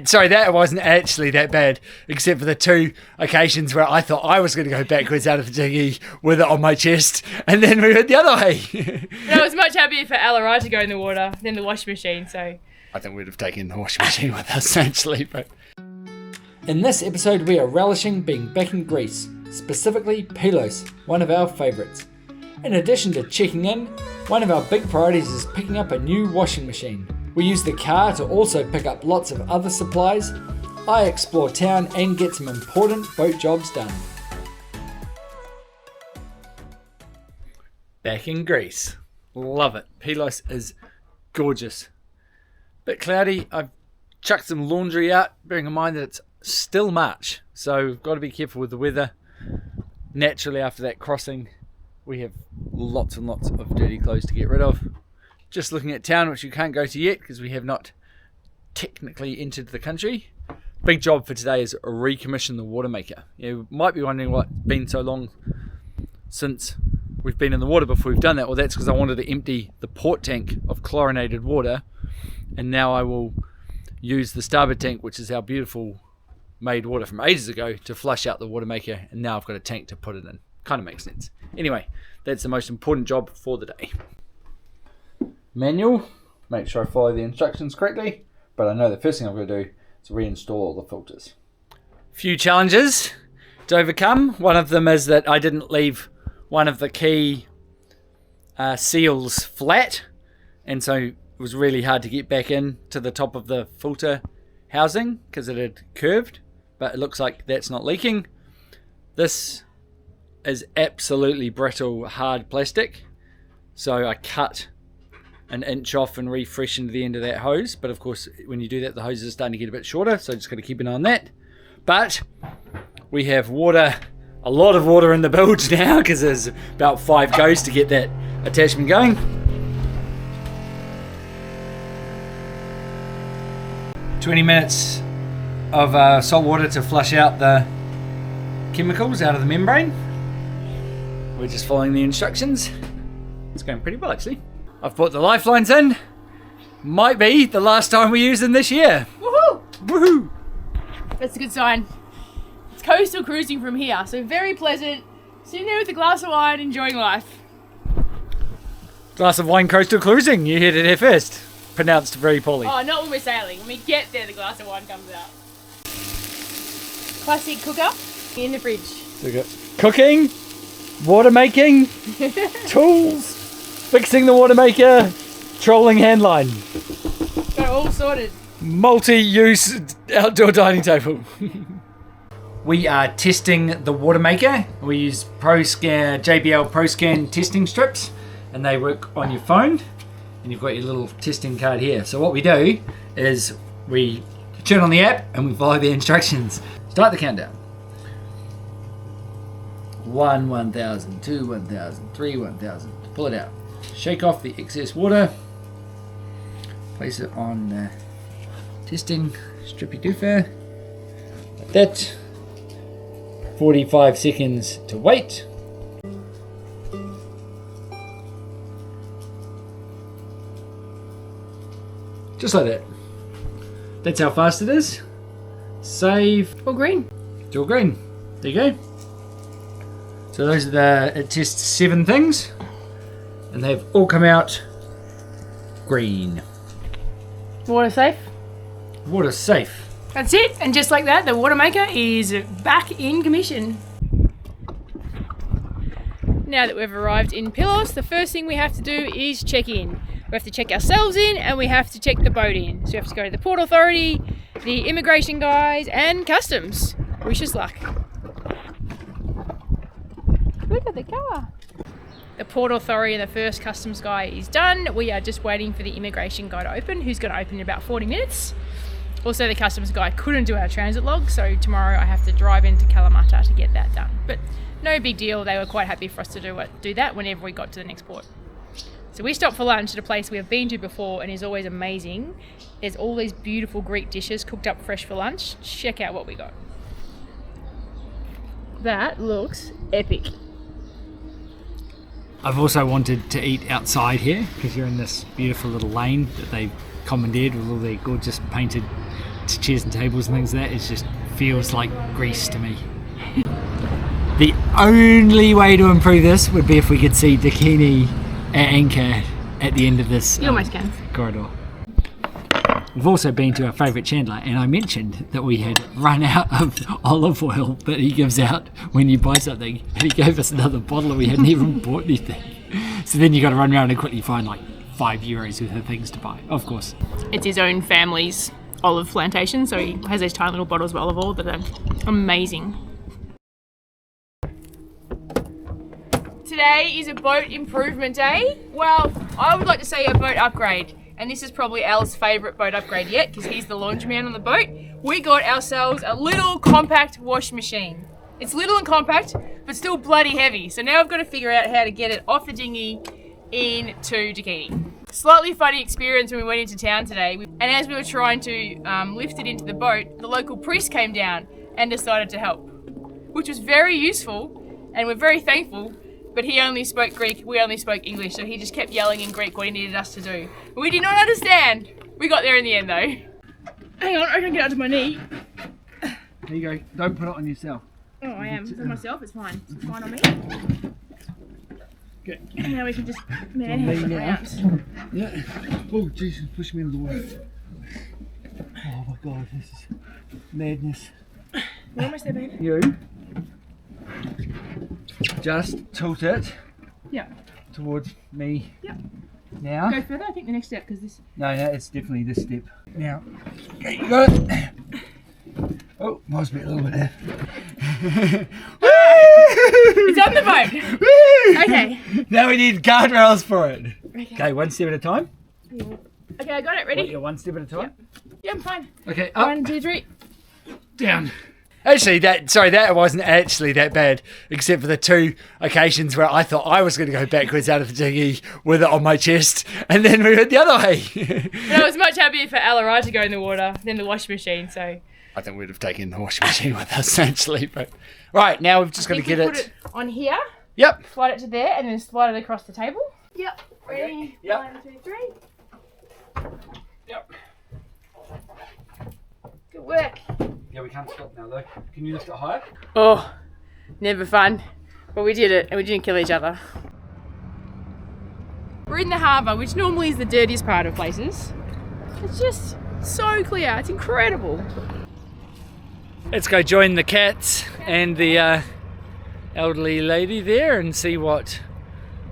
Sorry, that wasn't actually that bad, except for the 2 occasions where I thought I was going to go backwards out of the dinghy with it on my chest, and then we went the other way. I was much happier for Alarai to go in the water than the washing machine, so... I think we'd have taken the washing machine with us, actually. But in this episode, we are relishing being back in Greece, specifically Pylos, one of our favourites. In addition to checking in, one of our big priorities is picking up a new washing machine. We use the car to also pick up lots of other supplies. I explore town and get some important boat jobs done. Back in Greece. Love it. Pylos is gorgeous. Bit cloudy. I've chucked some laundry out, bearing in mind that it's still March. So we've got to be careful with the weather. Naturally, after that crossing, we have lots and lots of dirty clothes to get rid of. Just looking at town, which you can't go to yet because we have not technically entered the country. Big job for today is recommission the water maker. You might be wondering why it's been so long since we've been in the water before we've done that. Well, that's because I wanted to empty the port tank of chlorinated water, and now I will use the starboard tank, which is our beautiful made water from ages ago, to flush out the water maker, and now I've got a tank to put it in. Kind of makes sense. Anyway, that's the most important job for the day. Manual, make sure I follow the instructions correctly, but I know the first thing I'm going to do is reinstall all the filters. Few challenges to overcome. One of them is that I didn't leave one of the key seals flat, and so it was really hard to get back in to the top of the filter housing because it had curved, but it looks like that's not leaking. This is absolutely brittle hard plastic, so I cut an inch off and refreshened the end of that hose, but of course when you do that the hose is starting to get a bit shorter, so just got to keep an eye on that. But we have water, a lot of water in the bilge now, because there's about 5 goes to get that attachment going. "20 minutes of salt water to flush out the chemicals out of the membrane." We're just following the instructions. It's going pretty well, actually. I've put the lifelines in. Might be the last time we use them this year. Woohoo! Woohoo! That's a good sign. It's coastal cruising from here, so very pleasant. Sitting there with a glass of wine, enjoying life. Glass of wine coastal cruising. You heard it here first. Pronounced very poorly. Oh, not when we're sailing. When we get there, the glass of wine comes out. Classic cooker in the fridge. So we got cooking, water making, tools, fixing the water maker, trolling hand line. Got it all sorted. Multi-use outdoor dining table. We are testing the water maker. We use JBL ProScan testing strips, and they work on your phone. And you've got your little testing card here. So what we do is we turn on the app and we follow the instructions. Start the countdown. 1, 1,000, 2, 1,000, 3, 1,000. Pull it out. Shake off the excess water. Place it on the testing strippy doofer. Like that. 45 seconds to wait. Just like that. That's how fast it is. Save. All green. It's all green. There you go. So those are it tests 7 things, and they've all come out green. Water safe. Water safe. That's it. And just like that, the water maker is back in commission. Now that we've arrived in Pylos, the first thing we have to do is check in. We have to check ourselves in, and we have to check the boat in. So we have to go to the Port Authority, the immigration guys, and customs. Wish us luck. Look at the car. The Port Authority and the first customs guy is done. We are just waiting for the immigration guy to open, who's going to open in about 40 minutes. Also, the customs guy couldn't do our transit log, so tomorrow I have to drive into Kalamata to get that done. But no big deal. They were quite happy for us to do that whenever we got to the next port. So we stopped for lunch at a place we have been to before and is always amazing. There's all these beautiful Greek dishes cooked up fresh for lunch. Check out what we got. That looks epic. I've also wanted to eat outside here because you're in this beautiful little lane that they've commandeered with all their gorgeous painted to chairs and tables and things like that. It just feels like Greece to me. The only way to improve this would be if we could see Dakini at anchor at the end of this You almost can. corridor. We've also been to our favourite chandler, and I mentioned that we had run out of olive oil that he gives out when you buy something, and he gave us another bottle and we hadn't even bought anything. So then you got to run around and quickly find like €5 worth of things to buy, of course. It's his own family's olive plantation, so he has these tiny little bottles of olive oil that are amazing. Today is a boat improvement day. Well, I would like to say a boat upgrade. And this is probably Al's favourite boat upgrade yet, because he's the laundryman on the boat. We got ourselves a little compact wash machine. It's little and compact, but still bloody heavy. So now I've got to figure out how to get it off the dinghy into Dakini. Slightly funny experience when we went into town today. And as we were trying to lift it into the boat, the local priest came down and decided to help, which was very useful, and we're very thankful. But he only spoke Greek, we only spoke English, so he just kept yelling in Greek what he needed us to do. We did not understand. We got there in the end though. Hang on, I can get up to my knee. There you go. Don't put it on yourself. Oh, I am. For myself, it's fine. It's fine on me. Okay. And now we can just manhandle it around. Yeah. Oh, Jesus, push me into the water. Oh my God, this is madness. We're almost there, baby. You just tilt it towards me. Yep. Now. Go further, I think the next step, because this... No, it's definitely this step. Now. Okay, you got it. Oh, must be a little bit there. It's on the boat! Okay. Now we need guardrails for it. Okay, one step at a time. Okay, I got it, ready? What, you're one step at a time? Yeah, I'm fine. Okay, up. 1, 2, 3. Down. Actually, that wasn't actually that bad, except for the 2 occasions where I thought I was going to go backwards out of the dinghy with it on my chest, and then we went the other way. But I was much happier for Al or I to go in the water than the washing machine, so... I think we'd have taken the washing machine with us, actually. But right, now we've just got to get put it on here. Yep. Slide it to there, and then slide it across the table. Yep. Ready? Yep. 1, 2, 3. Yep. Good work. Yeah, we can't stop now, though. Can you lift it higher? Oh, never fun. But we did it, and we didn't kill each other. We're in the harbour, which normally is the dirtiest part of places. It's just so clear. It's incredible. Let's go join the cats and the elderly lady there and see what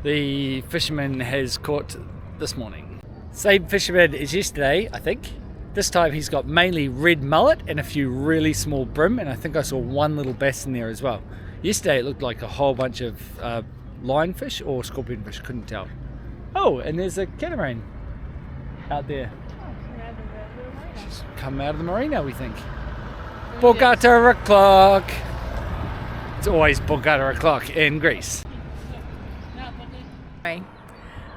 the fisherman has caught this morning. Same fisherman as yesterday, I think. This time he's got mainly red mullet and a few really small brim, and I think I saw one little bass in there as well. Yesterday it looked like a whole bunch of lionfish or scorpionfish, couldn't tell. Oh, and there's a catamaran out there. She's come out of the marina, we think. Bogata o'clock. It's always Bogata o'clock in Greece.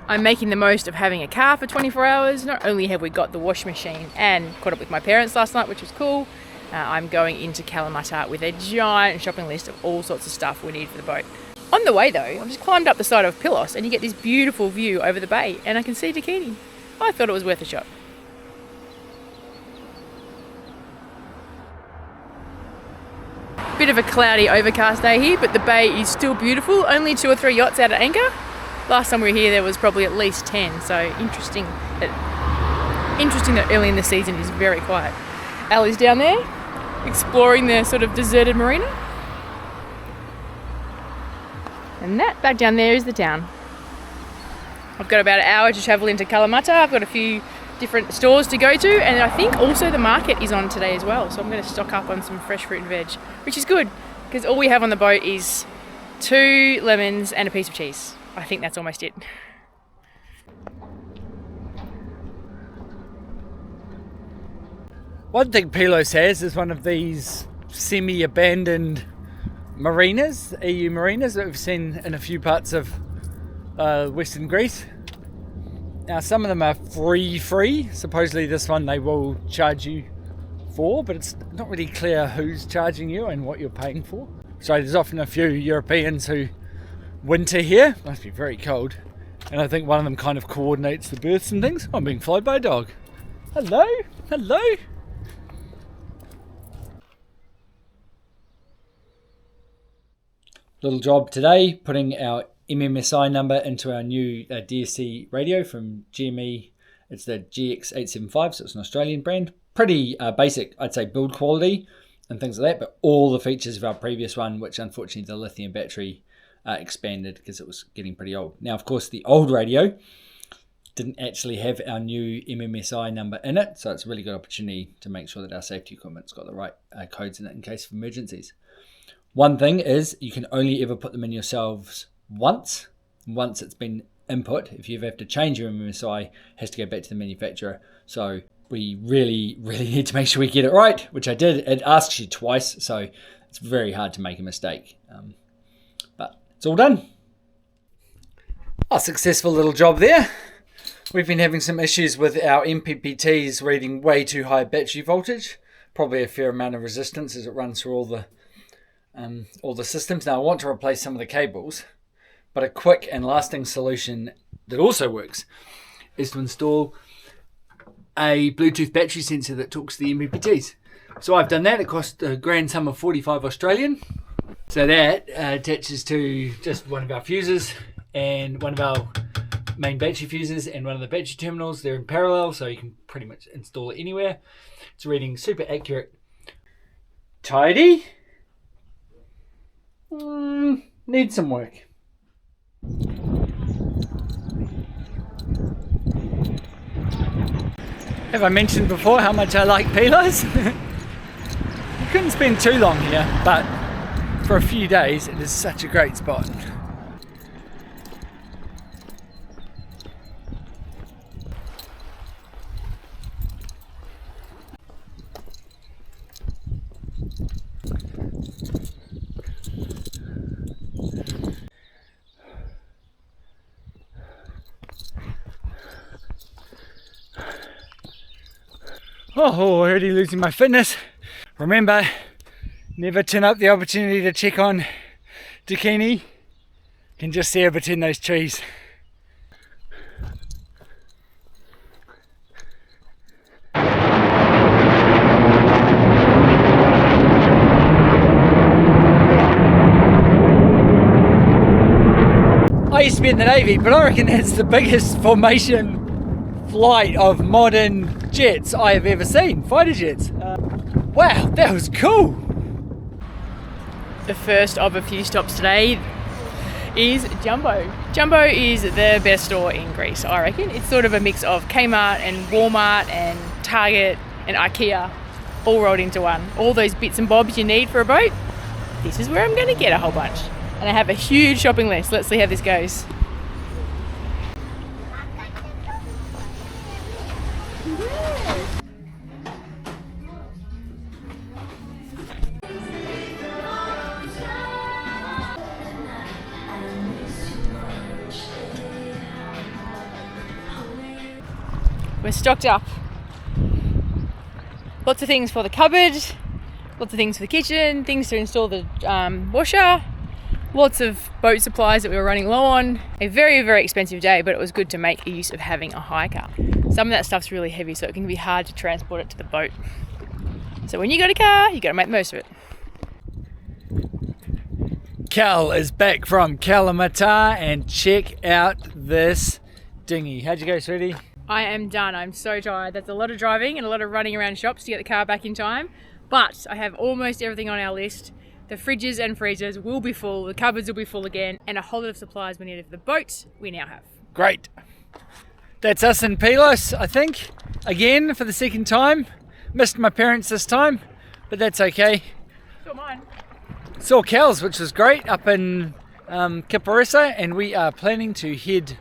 I'm making the most of having a car for 24 hours. Not only have we got the wash machine and caught up with my parents last night, which was cool, I'm going into Kalamata with a giant shopping list of all sorts of stuff we need for the boat. On the way though, I just climbed up the side of Pylos and you get this beautiful view over the bay and I can see Dakini. I thought it was worth a shot. Bit of a cloudy, overcast day here, but the bay is still beautiful. Only 2 or 3 yachts out at anchor. Last time we were here, there was probably at least 10. So interesting that early in the season is very quiet. Al is down there, exploring the sort of deserted marina. And that back down there is the town. I've got about an hour to travel into Kalamata. I've got a few different stores to go to, and I think also the market is on today as well, so I'm going to stock up on some fresh fruit and veg, which is good because all we have on the boat is 2 lemons and a piece of cheese. I think that's almost it. One thing Pylos has is one of these semi-abandoned marinas, EU marinas that we've seen in a few parts of Western Greece. Now some of them are free. Supposedly this one they will charge you for, but it's not really clear who's charging you and what you're paying for. So there's often a few Europeans who winter here. Must be very cold. And I think one of them kind of coordinates the berths and things. I'm being followed by a dog. Hello? Hello? Little job today, putting our MMSI number into our new DSC radio from GME. It's the GX875, so it's an Australian brand. Pretty basic, I'd say, build quality and things like that, but all the features of our previous one, which unfortunately the lithium battery expanded because it was getting pretty old. Now, of course, the old radio didn't actually have our new MMSI number in it, so it's a really good opportunity to make sure that our safety equipment's got the right codes in it in case of emergencies. One thing is you can only ever put them in yourselves once it's been input. If you ever have to change your MMSI, it has to go back to the manufacturer. So we really need to make sure we get it right, which I did. It asks you twice, so it's very hard to make a mistake. But it's all done. A successful little job there. We've been having some issues with our MPPTs reading way too high battery voltage. Probably a fair amount of resistance as it runs through all the systems. Now I want to replace some of the cables, but a quick and lasting solution that also works is to install a Bluetooth battery sensor that talks to the MPPTs. So I've done that. It cost a grand sum of 45 Australian. So that attaches to just one of our fuses and one of our main battery fuses and one of the battery terminals. They're in parallel, so you can pretty much install it anywhere. It's reading super accurate. Tidy. Needs some work. Have I mentioned before how much I like Pylos? You couldn't spend too long here, but for a few days it is such a great spot. Oh, already losing my fitness. Remember, never turn up the opportunity to check on Dakini. You can just see her between those trees. I used to be in the Navy, but I reckon it's the biggest formation flight of modern jets I have ever seen, fighter jets. Wow, that was cool. The first of a few stops today is Jumbo. Jumbo is the best store in Greece, I reckon. It's sort of a mix of Kmart and Walmart and Target and IKEA all rolled into one. All those bits and bobs you need for a boat, this is where I'm going to get a whole bunch. And I have a huge shopping list. Let's see how this goes. We're stocked up. Lots of things for the cupboard, lots of things for the kitchen, things to install the washer, lots of boat supplies that we were running low on. A very, very expensive day, but it was good to make use of having a hiker. Some of that stuff's really heavy, so it can be hard to transport it to the boat. So when you got a car, you got to make the most of it. Kel is back from Kalamata, and check out this dinghy. How'd you go, sweetie? I am done. I'm so tired. That's a lot of driving and a lot of running around shops to get the car back in time. But I have almost everything on our list. The fridges and freezers will be full, the cupboards will be full again, and a whole lot of supplies we needed for the boat, we now have. Great. That's us in Pylos, I think. Again, for the second time. Missed my parents this time, but that's okay. Saw mine. Saw Kel's, which was great, up in Kiparisa, and we are planning to head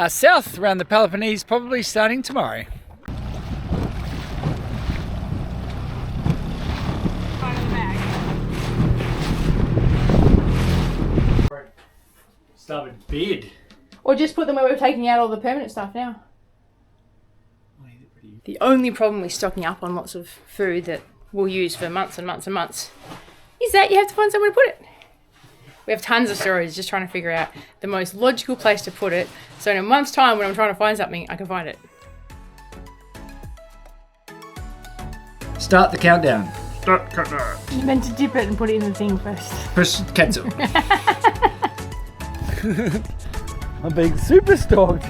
south around the Peloponnese, probably starting tomorrow. Starboard bed. Or just put them where we're taking out all the permanent stuff now. The only problem with stocking up on lots of food that we'll use for months and months and months is that you have to find somewhere to put it. We have tons of storage, just trying to figure out the most logical place to put it, so in a month's time when I'm trying to find something, I can find it. Start the countdown. You meant to dip it and put it in the thing first. Push cancel. I'm being super stalked.